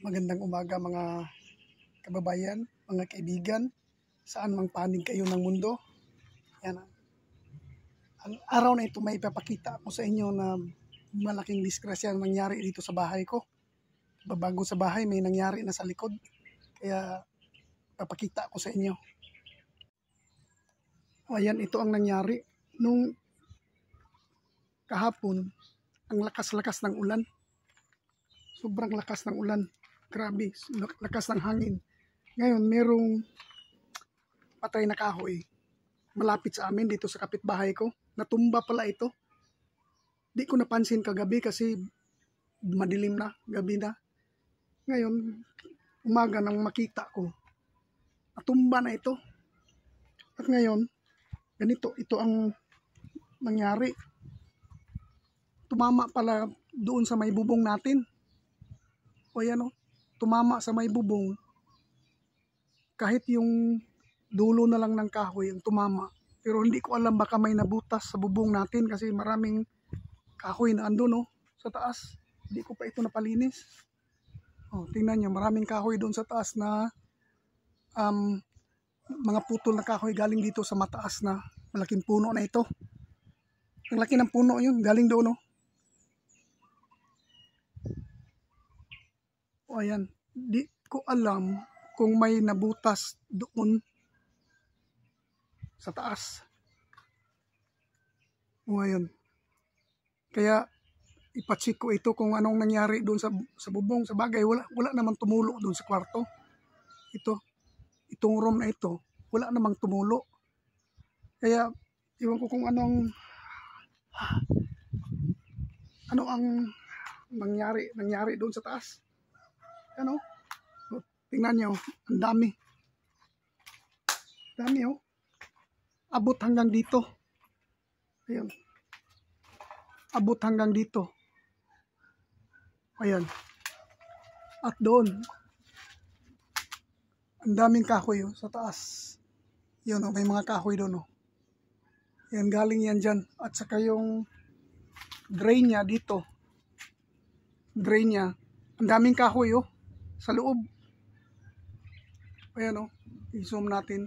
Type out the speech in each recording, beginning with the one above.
Magandang umaga mga kababayan, mga kaibigan, saan mang panig kayo ng mundo. Yan. Ang araw na ito may ipapakita ko sa inyo na malaking disgrasya ang nangyari dito sa bahay ko. Bago sa bahay may nangyari na sa likod. Kaya papakita ko sa inyo. Ayan, ito ang nangyari. Nung kahapon, ang lakas-lakas ng ulan. Sobrang lakas ng ulan. Grabe, lakas ng hangin. Ngayon, merong patay na kahoy malapit sa amin dito sa kapitbahay ko. Natumba pala ito. Di ko napansin kagabi kasi madilim na, gabi na. Ngayon, umaga nang makita ko, natumba na ito. At ngayon, ganito, ito ang nangyari. Tumama pala doon sa may bubong natin. O yan o. Tumama sa may bubong, kahit yung dulo na lang ng kahoy ang tumama. Pero hindi ko alam, baka may nabutas sa bubong natin kasi maraming kahoy na andun sa taas. Hindi ko pa ito napalinis. Tingnan nyo, maraming kahoy doon sa taas na mga putol na kahoy galing dito sa mataas na malaking puno na ito. Ang laki ng puno yun, galing doon ayan, di ko alam kung may nabutas doon sa taas. Ayun. Kaya ipatsik ko ito kung anong nangyari doon sa bubong. Sa bagay, wala namang tumulo doon sa kwarto. Itong room na ito, wala namang tumulo. Kaya iwan ko kung ano ang nangyari doon sa taas. Ano? Tingnan nyo, ang dami. Dami abot hanggang dito. Ayan. Abot hanggang dito. Ayan. At doon, ang daming kahoy sa taas. Yun may mga kahoy doon Yan, galing yan dyan. At saka yung drain niya dito. Drain niya. Ang daming kahoy sa loob. Ayan i-zoom natin.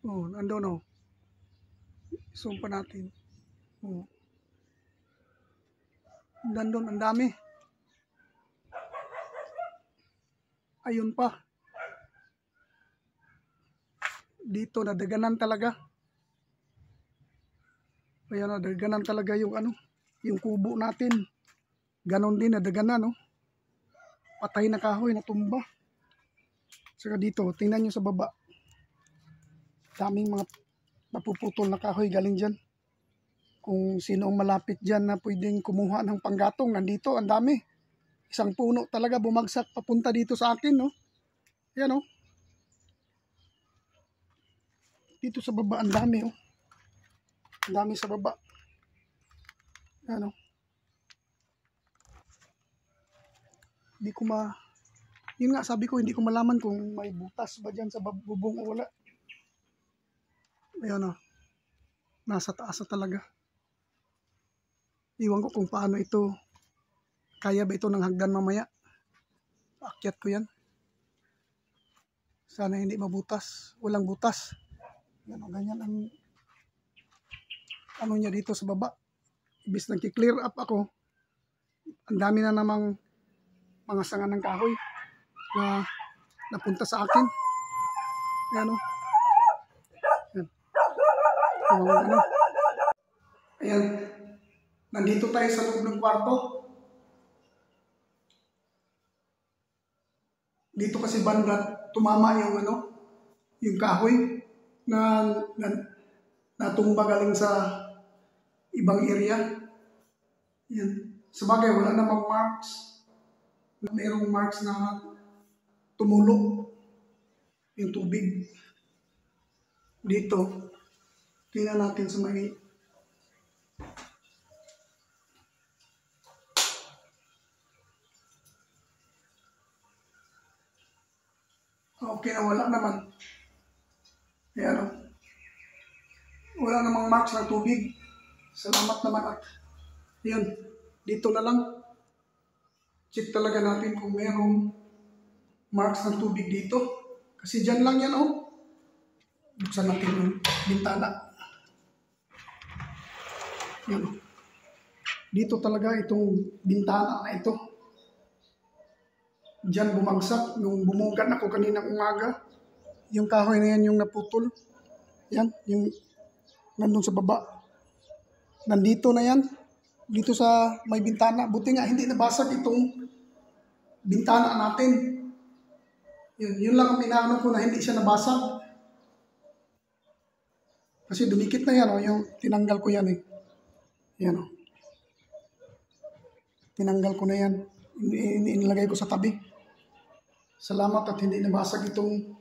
Nandun i-zoom pa natin. Nandun, ang dami. Ayun pa. Dito nadaganan talaga. Ayan, nadaganan talaga yung yung kubo natin. Ganon din nadaganan Patay na kahoy na tumba. Saka dito, tingnan nyo sa baba. Daming mga napuputol na kahoy galing dyan. Kung sino ang malapit dyan na pwedeng kumuha ng panggatong, nandito, ang dami. Isang puno talaga bumagsak papunta dito sa akin, Ayan, Dito sa baba, ang dami, Ang dami sa baba. Ayan, Hindi ko yun nga sabi ko, hindi ko malaman kung may butas ba dyan sa bubong o wala. Ayan nasa taas na talaga. Iwan ko kung paano ito, kaya ba ito ng hagdan mamaya. Paakyat ko yan. Sana hindi mabutas, walang butas. Ganyan ang niya dito sa baba. Ibis nagki-clear up ako, ang dami na namang mga sanga ng kahoy na napunta sa akin. Ayan Ayan. Nandito tayo sa loob ng kwarto. Dito kasi banda tumama yung kahoy na natumba galing sa ibang area. Yan. Sabagay, wala namang marks. Mayroong marks na tumulo yung tubig. Dito, tingnan natin sa may okay na, wala naman. Ayan wala namang marks ng tubig. Salamat naman at yun, dito na lang. check talaga natin kung merong marks ng tubig dito. Kasi dyan lang yan, oh. Buksan natin yung bintana. Yan, oh. Dito talaga itong bintana na ito. Diyan bumagsak. Nung bumugan ako kaninang umaga, yung kahoy na yan yung naputol. Yan, yung nandun sa baba. Nandito na yan. Dito sa may bintana. Buti nga hindi nabasag itong bintana natin. Yun lang ang inaano ko na hindi siya nabasag. Kasi dumikit na yan, oh, yung tinanggal ko yan eh. Yan, oh. Tinanggal ko na yan. Inilagay ko sa tabi. Salamat at hindi nabasag itong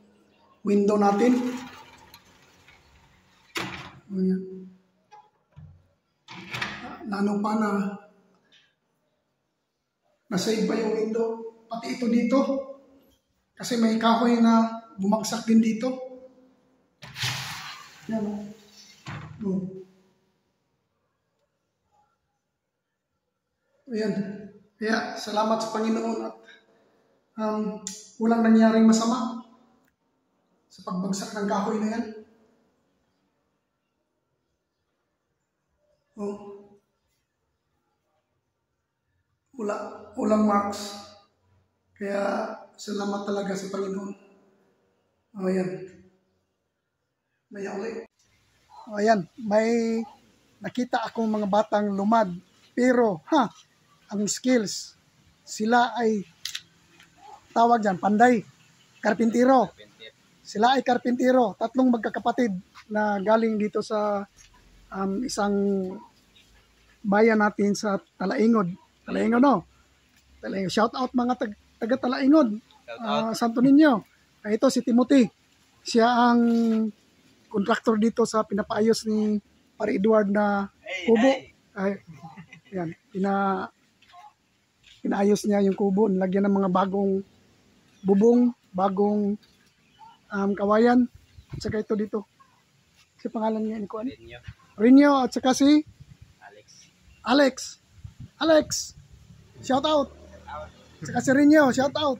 window natin. Ayan. Nano pa na nasave pa yung window. Pati ito dito. Kasi may kahoy na bumagsak din dito. Yan. Ayan. Kaya salamat sa Panginoon at walang nangyaring masama sa pagbagsak ng kahoy na yan. Walang marks. Kaya salamat talaga sa Panginoon. Ayan. Maya ulit. Ayan. May nakita akong mga batang lumad. Pero, ang skills, sila ay tawag dyan, panday, karpintero. Sila ay karpintero, 3 magkakapatid na galing dito sa isang bayan natin sa Talaingod. Talaingod, no? Talaingod. Shout out mga taga Talaingod. Santo Niño. Ito si Timothy. Siya ang contractor dito sa pinapaayos ni Pare Edward na kubo. Yan, pinaayos niya yung kubo, nilagyan ng mga bagong bubong, bagong kawayan, at saka ito dito. Si pangalan niya, ni Kuan? Renyo, at saka si? Alex. Shout out. At saka si Renyo, shout out.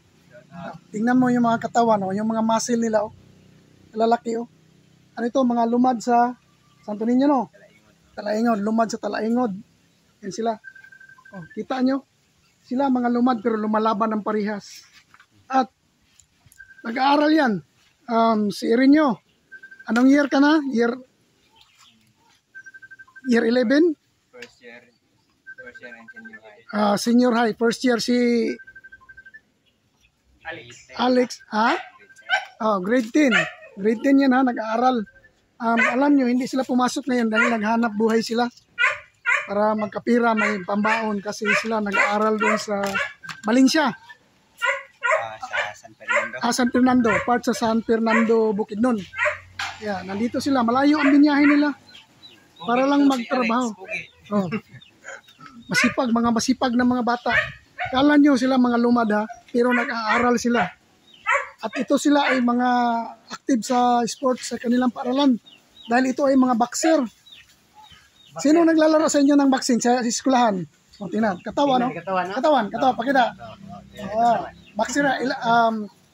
Tingnan mo yung mga katawan, yung mga muscle nila, lalaki. Ano ito, mga lumad sa Santo Niño, no? Talaingod, lumad sa Talaingod. Yan sila. Kita nyo? Sila mga lumad pero lumalaban ng parihas. At nag-aaral yan. Si Irinyo. Anong year ka na? Year 11? First year in senior high. Senior high. First year si Alex. Grade 10. Grade 10 yan, nag-aaral. Alam nyo, hindi sila pumasok ngayon dahil naghanap buhay sila para magkapira, may pambaon kasi sila nag-aaral doon sa Valencia. Sa San Fernando. San Fernando, part sa San Fernando, Bukidnon. Nandito sila, malayo ang binyahe nila para lang magtrabaho. Mga masipag na mga bata. Kala nyo sila mga lumad pero nag-aaral sila. At ito sila ay mga active sa sports sa kanilang paaralan. Dahil ito ay mga boxer. Sino naglalaro sa inyo ng boxing sa eskwelahan? Tingnan, katawan, no? Katawan, pakita. Boxer,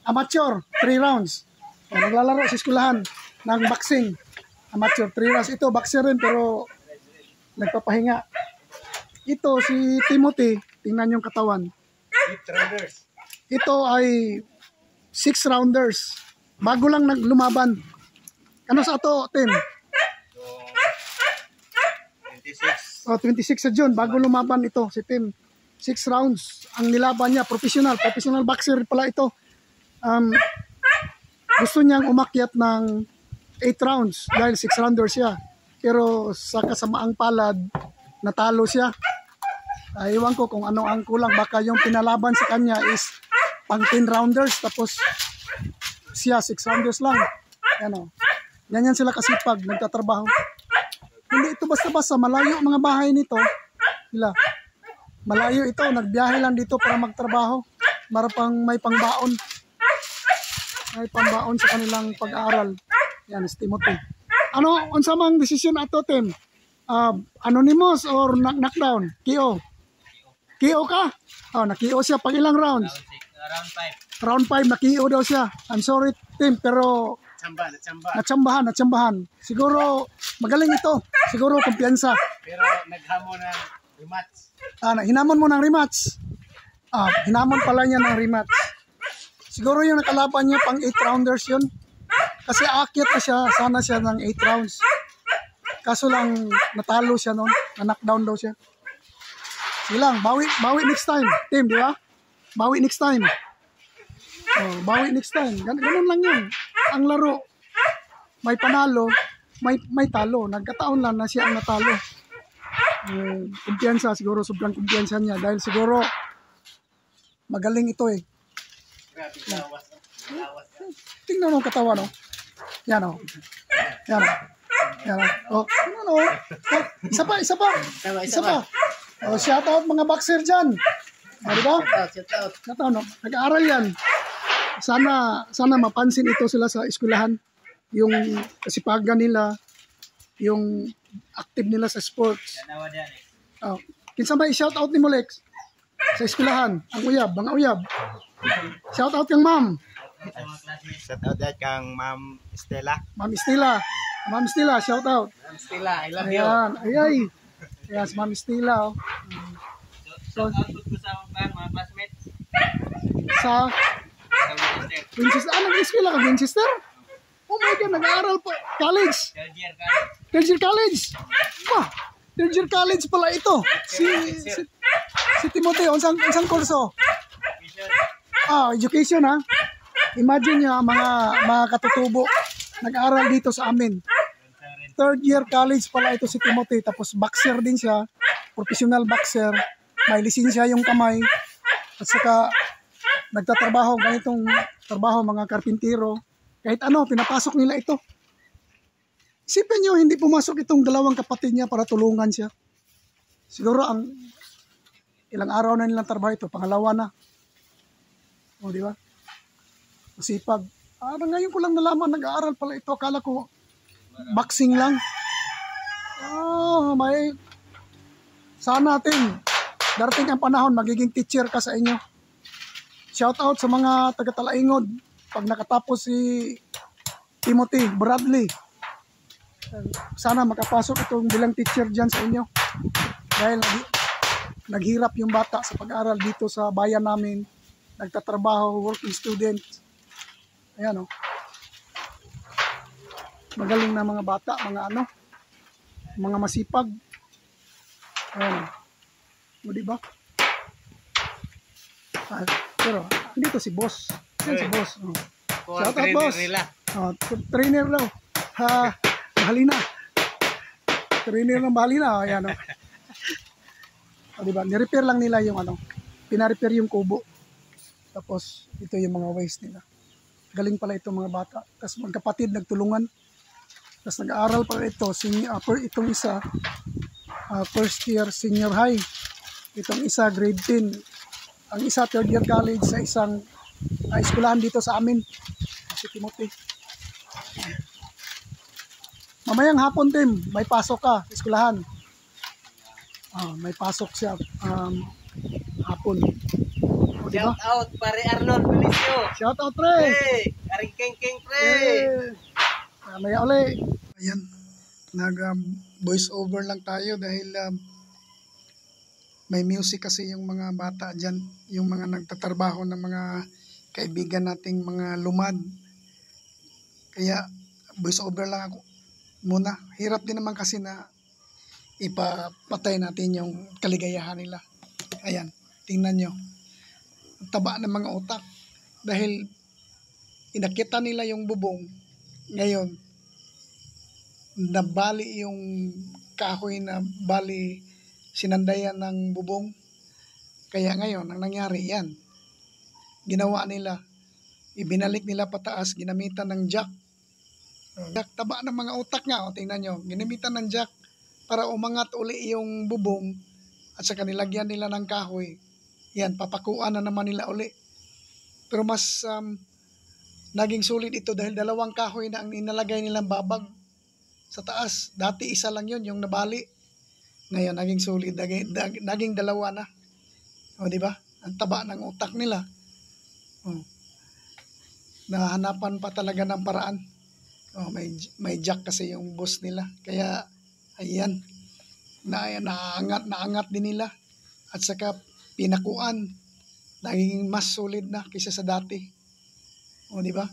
amateur, 3 rounds. Naglalaro sa eskwelahan ng boxing. Amateur, 3 rounds. Ito, boxer rin, pero nagpapahinga. Ito, si Timothy, tingnan yung katawan. Ito ay 6 rounders. Bago lang naglumaban. Ano sa ato, Tim? 26 sa June, bago lumaban ito si Tim. 6 rounds ang nilaban niya, professional boxer pala ito. Gusto niyang umakyat ng 8 rounds dahil 6 rounders siya. Pero sa kasamaang palad, natalo siya. Iwan ko kung ano ang kulang. Baka yung pinalaban sa kanya is pang 10 rounders tapos siya 6 rounders lang. Ganyan sila kasipag, nagtatrabaho. Hindi ito basta-basta, malayo mga bahay nito. Malayo ito, nagbiyahe lang dito para magtrabaho. May pangbaon. May pangbaon sa kanilang pag-aaral. Yan, si Timothy. Unsa mang desisyon ato, Tim? Anonymous or knockdown? KO? Kio ka? Oh, nakio siya pag ilang rounds? Round 5. Round 5, nakio daw siya. I'm sorry, Tim, pero natsambahan. Siguro, magaling ito. Siguro, kumpiyansa. Pero naghamon ng rematch. Hinamon mo ng rematch. Hinamon pala niya ng rematch. Siguro yung nakalaban niya pang 8 rounders yun. Kasi aakyat na siya, sana siya ng 8 rounds. Kaso lang, natalo siya noon. Na-knockdown daw siya. Sige lang, bawi next time. Tim, di ba? Bawi next time. Bawi next time. Ganun lang yun. Ang laro, may panalo, may talo. Nagkataon lang na siya ang natalo. Kumpiyansa, siguro sobrang kumpiyansa niya. Dahil siguro, magaling ito eh. Tingnan mo ang katawan, no? Yan, o. Yan, o. Yan, o. Tingnan, o. Isa pa. Shout out mga boxer dyan. Diba? Shout out, no? Nag-aaral yan. Sana mapansin ito sila sa eskwelahan. Yung kasipagan nila, yung active nila sa sports. Kinsa ba i-shout out ni mo, Lex? Sa eskwelahan, ang mga uyab. Shout out kang ma'am. Shout out kang Ma'am Stella. Ma'am Stella, shout out. Ma'am Stella, I love you. Ay. Yes, Ma'am Stella. Shout out ko sa mga classmates. Sa Winchester. Nag-eskwela ka, Winchester? Oh my God, nag-aaral pa. College. Third year college. Third year college pala ito. Si Timothy, unsang kurso? Education ha. Imagine niya mga katutubo nag-aaral dito sa amin. Third year college pala ito si Timothy. Tapos boxer din siya. Professional boxer. May lisensya yung kamay. At saka nagtatrabaho ganitong trabaho mga karpintero. Kahit ano, pinapasok nila ito. Isipin nyo, hindi pumasok itong dalawang kapatid niya para tulungan siya. Siguro ang ilang araw na nilang trabaho ito, pangalawa na. O, di ba? Masipag. Ngayon ko lang nalaman, nag-aaral pala ito. Akala ko, boxing lang. Sana natin, darating ang panahon, magiging teacher ka sa inyo. Shout out sa mga taga-Talaingod. Pag nakatapos si Timothy Bradley, sana makapasok itong bilang teacher dyan sa inyo. Dahil naghirap yung bata sa pag-aaral dito sa bayan namin. Nagtatrabaho, working student. Ayan o. Magaling na mga bata, mga masipag. Ayan o. Diba? Pero, dito si boss. Ayan si boss. Shout out boss. Trainer daw. Bahalina. Trainer ng bahalina. Ayan o. Diba? Nirepair lang nila yung pinarepair yung kubo. Tapos, ito yung mga waste nila. Galing pala itong mga bata. Tapos magkapatid nagtulungan. Tapos nag-aaral pala ito. Itong isa, first year senior high. Itong isa, grade 10. Ang isa, third year college sa isang eskwelahan dito sa amin. Si Timothy. Mamayang hapon, Tim, may pasok ka sa eskwelahan. May pasok siya hapon. Diba? Shout out pare Arnold Belicio. Shout out pre. Hey, Aring Keng pre. Maya uli. Ayan. Voice over lang tayo dahil may music kasi yung mga bata dyan. Yung mga nagtatrabaho ng mga kaibigan nating mga lumad. Kaya voice over lang ako muna. Hirap din naman kasi na ipapatay natin yung kaligayahan nila. Ayan. Tingnan nyo. Taba ng mga utak dahil inakita nila yung bubong. Ngayon nabali yung kahoy na bali sinandayan ng bubong. Kaya ngayon ang nangyari yan, ginawa nila, ibinalik nila pataas, ginamitan ng jack. Taba ng mga utak nga, tingnan nyo, ginamitan ng jack para umangat uli yung bubong at saka nilagyan nila ng kahoy. Yan, papakuan na naman nila uli. Pero mas naging sulit ito dahil dalawang kahoy na ang inalagay nilang babag sa taas. Dati isa lang yun, yung nabali. Ngayon, naging sulit. Naging dalawa na. O, di ba? Ang taba ng utak nila. O, nahanapan pa talaga ng paraan. O, may jack kasi yung boss nila. Kaya, ayan, naangat din nila. At saka, pinakuan. Naging mas solid na kaysa sa dati. O, di ba?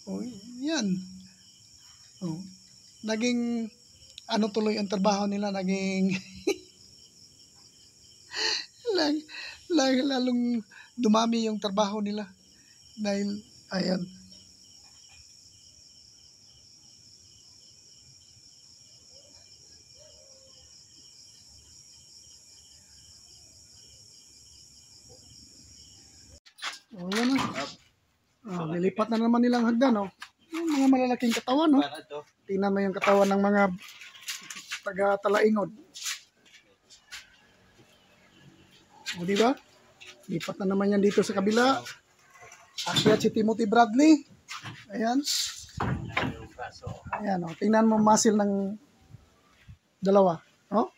O, yan. O, naging, ano tuloy ang trabaho nila, naging, lalong dumami yung trabaho nila. Dahil, ayan. O, yan na. Nilipat na naman nilang hagdan, oh. Yung mga malalaking katawan, no? Tingnan mo yung katawan ng mga taga-Talaingod. O, di ba? Lipat na naman yan dito sa kabila. Akyat si Timothy Bradley. Ayan. Ayan, oh. Tingnan mo muscle ng dalawa. Oh?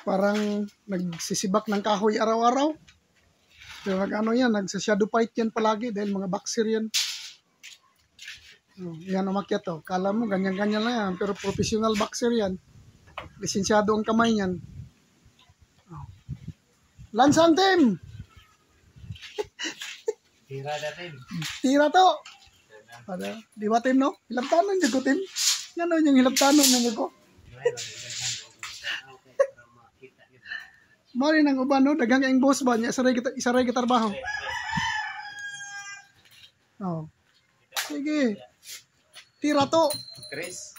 Parang nagsisibak ng kahoy araw-araw. So, ano yan, nagsa-shadow fight yan palagi dahil mga boxer yan. Yan umakyat to. Kala mo, ganyan-ganyan lang yan. Pero professional boxer yan. Lisensyado ang kamay niyan. Lansang team! Tira natin. Tira to! Di ba team, no? Hilabtanon niyo ko, team. Yan yung hilabtanon niyo ko. Mari nang uban, no? Dagang ang boss ba niya? Isaray kita trabaho. Oh. Sige. Tira to. Chris.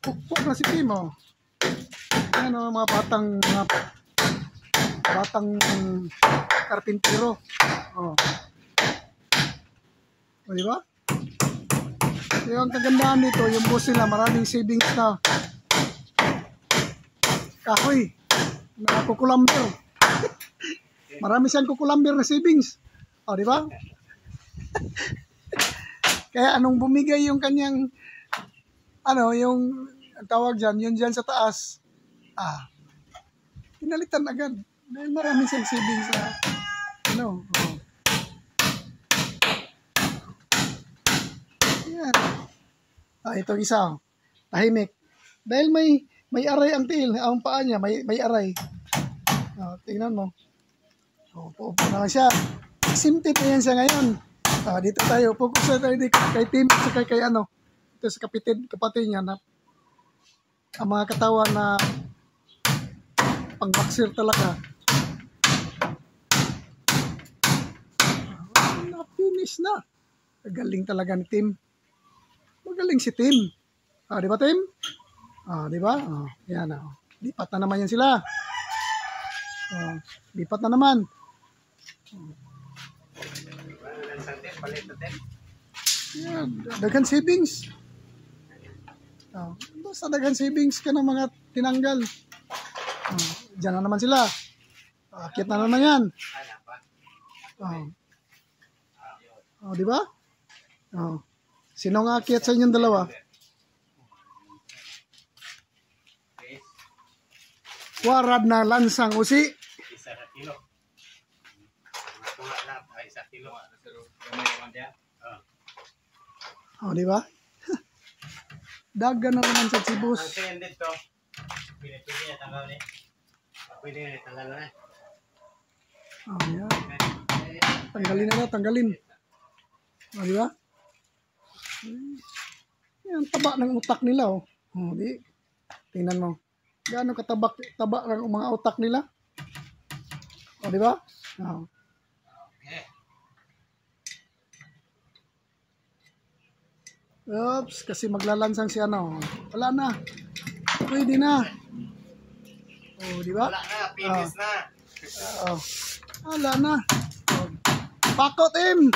Pukpok na si Timo. Ano mga batang karpintero. Oh. O, di ba? Yung kagandahan dito, yung boss nila, maraming savings na kahoy na kukulamber. Marami siyang kukulamber na savings. O, di ba? Kaya anong bumigay yung kanyang, yung tawag dyan, yun dyan sa taas, pinalitan agad. Dahil marami siyang savings na, Yan. Itong isa, tahimik. Dahil may aray ang tiil, ang paa niya, may aray. Tingnan mo. Upo naman siya. Simtit na yan siya ngayon. Dito tayo, focus na tayo kay team, kay ito sa kapatid niya na ang mga katawan na pang-boxer talaga. Na-finish na. Magaling talaga ni Tim. Magaling si Tim. Di ba, Tim? Di ba? Yan. Lipat na naman yan sila. Lipat na naman. Yan. Dagan savings. Basta dagan savings ka ng mga tinanggal. Diyan na naman sila. Akit na naman yan. Di ba? Sino nga akit sa inyong dalawa? Warad na lansang usi. Isa na kilo. Isa kilo. Di ba? Dagan na naman sa Cibus. Ang tingin dito. Pinipili na tanggal ni. Pwede na tanggal na. Yan. Tanggalin na, tanggalin. Di ba? Yan, taba ng utak nila, oh. Di. Tingnan mo. Gaano taba ng mga utak nila? Di ba? Oops, kasi maglalansang si Wala na. Pwede na. Di ba? Wala na, finish na. Wala na. Pako, Tim!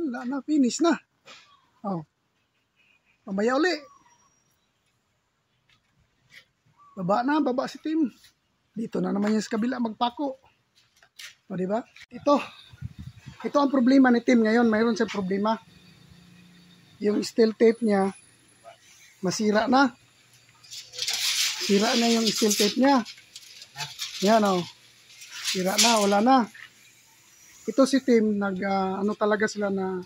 wala na, finish na. Oh. Mamaya uli. Baba si Tim. Dito na naman yung sa kabila magpako. O, di ba? Ito ang problema ni Tim ngayon. Mayroon siyang problema. Yung steel tape niya, masira na. Sira na yung steel tape niya. Yan o. Sira na, wala na. Ito si Tim, ano talaga sila na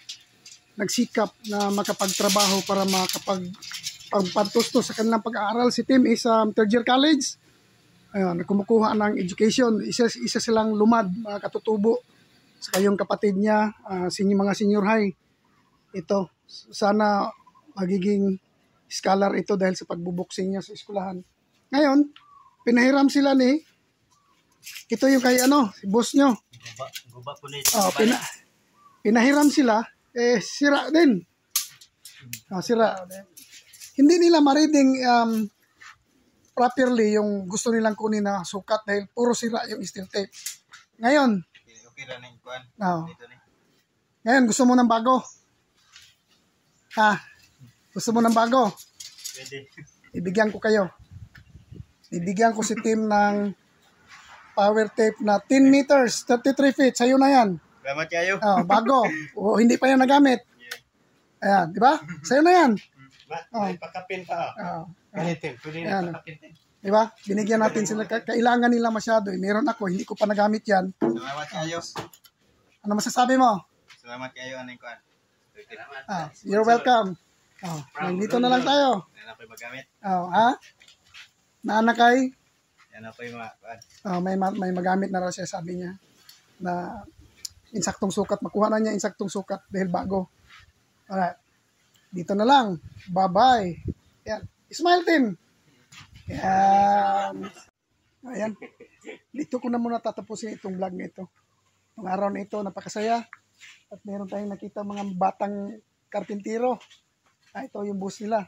nagsikap na makapagtrabaho para makapagpantusto sa kanilang pag-aaral. Si Tim is third year college. Ayun, kumukuha ng education. Isa silang lumad, mga katutubo. Saka yung kapatid niya, mga senior high. Ito, sana magiging scholar ito dahil sa pagbuboksing niya sa eskwelahan. Ngayon, pinahiram sila ni, ito yung kay si boss nyo. Guba po nito. Pinahiram sila, sira din. Sira. Hindi nila ma-reading properly yung gusto nilang kunin na sukat dahil puro sira yung steel tape. Ngayon, Okay ra na yung kuan. Dito ni. Ngayon, gusto mo ng bago? Gusto mo ng bago? Pwede. Ibigyan ko kayo. Ibigyan ko si Tim ng power tape na 10 meters, 33 feet. Sa'yo na yan. Salamat kayo. Bago. Hindi pa yan nagamit. Ayan, di ba? Sa'yo na yan. May pakapin pa. Ganito. Pwede na pakapin. Di ba? Binigyan natin sila. Kailangan nila masyado. Meron ako, hindi ko pa nagamit yan. Salamat kayo. Ano masasabi mo? Salamat kayo. Ano yung kuan? You're welcome. Nandito na lang tayo. Yan ako yung magamit. Naanakay? Yan ako yung kuan. May magamit na raw siya, sabi niya. Na insaktong sukat. Makuha na niya insaktong sukat dahil bago. Alright. Dito na lang. Bye-bye. Yan. Smile, Tim. Yan. Ayan. Dito ko na muna tatapusin itong vlog na ito. Ang araw na ito, napakasaya. At meron tayong nakita mga batang karpintero. Ito yung boss nila.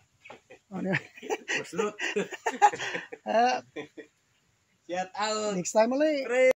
Shout out. Next time ulit.